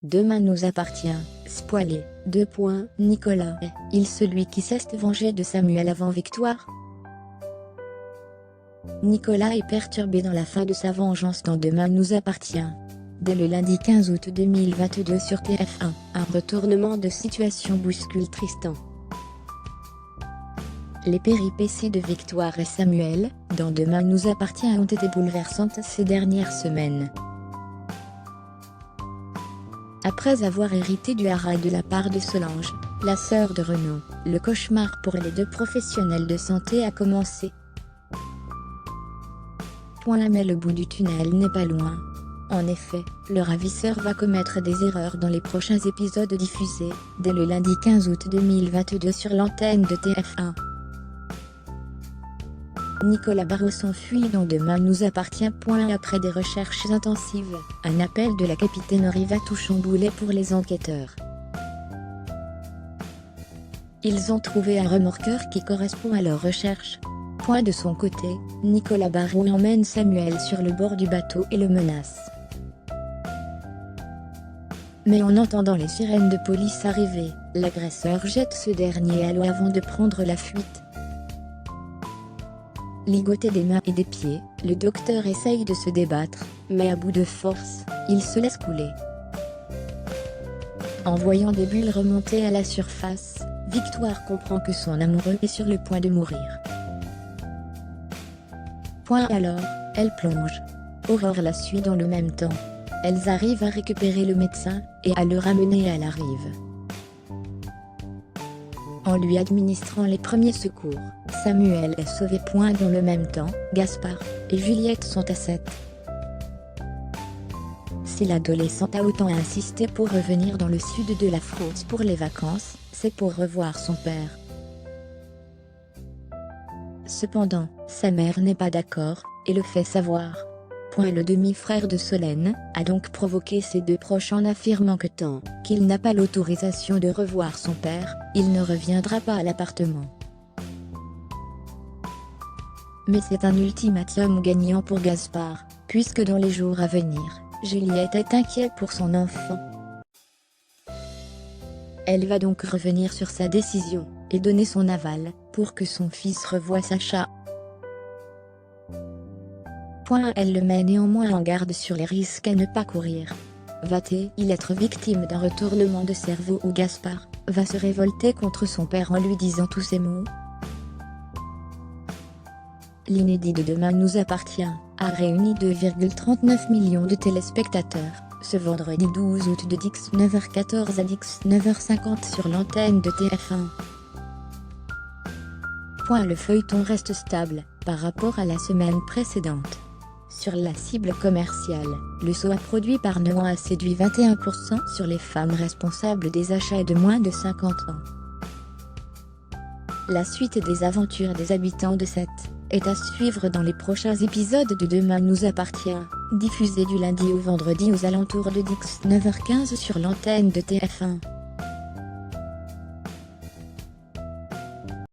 Demain nous appartient, spoilé, Nicolas est-il celui qui s'est vengé de Samuel avant victoire? Nicolas est perturbé dans la fin de sa vengeance dans Demain nous appartient. Dès le lundi 15 août 2022 sur TF1, un retournement de situation bouscule Tristan. Les péripéties de Victoire et Samuel, dans Demain nous appartient, ont été bouleversantes ces dernières semaines. Après avoir hérité du haras de la part de Solange, la sœur de Renaud, le cauchemar pour les deux professionnels de santé a commencé. Mais le bout du tunnel n'est pas loin. En effet, le ravisseur va commettre des erreurs dans les prochains épisodes diffusés, dès le lundi 15 août 2022 sur l'antenne de TF1. Nicolas Barrot s'enfuit dans Demain nous appartient. Après des recherches intensives, un appel de la capitainerie va tout chambouler pour les enquêteurs. Ils ont trouvé un remorqueur qui correspond à leurs recherches. De son côté, Nicolas Barrot emmène Samuel sur le bord du bateau et le menace. Mais en entendant les sirènes de police arriver, l'agresseur jette ce dernier à l'eau avant de prendre la fuite. Ligoté des mains et des pieds, le docteur essaye de se débattre, mais à bout de force, il se laisse couler. En voyant des bulles remonter à la surface, Victoire comprend que son amoureux est sur le point de mourir. Alors, elle plonge. Aurore la suit dans le même temps. Elles arrivent à récupérer le médecin, et à le ramener à la rive. En lui administrant les premiers secours, Samuel est sauvé. Dans le même temps, Gaspard et Juliette sont à 7. Si l'adolescente a autant insisté pour revenir dans le sud de la France pour les vacances, c'est pour revoir son père. Cependant, sa mère n'est pas d'accord, et le fait savoir. Le demi-frère de Solène a donc provoqué ses deux proches en affirmant que tant qu'il n'a pas l'autorisation de revoir son père, il ne reviendra pas à l'appartement. Mais c'est un ultimatum gagnant pour Gaspard, puisque dans les jours à venir, Juliette est inquiète pour son enfant. Elle va donc revenir sur sa décision, et donner son aval, pour que son fils revoie Sacha. Elle le met néanmoins en garde sur les risques à ne pas courir. Va-t-il être victime d'un retournement de cerveau où Gaspard va se révolter contre son père en lui disant tous ces mots? L'inédit de Demain nous appartient a réuni 2,39 millions de téléspectateurs, ce vendredi 12 août de 19h14 à 19h50 sur l'antenne de TF1. Le feuilleton reste stable, par rapport à la semaine précédente. Sur la cible commerciale, le SOA produit par Neon a séduit 21% sur les femmes responsables des achats de moins de 50 ans. La suite des aventures des habitants de 7 est à suivre dans les prochains épisodes de Demain nous appartient, diffusés du lundi au vendredi aux alentours de 19h15 sur l'antenne de TF1.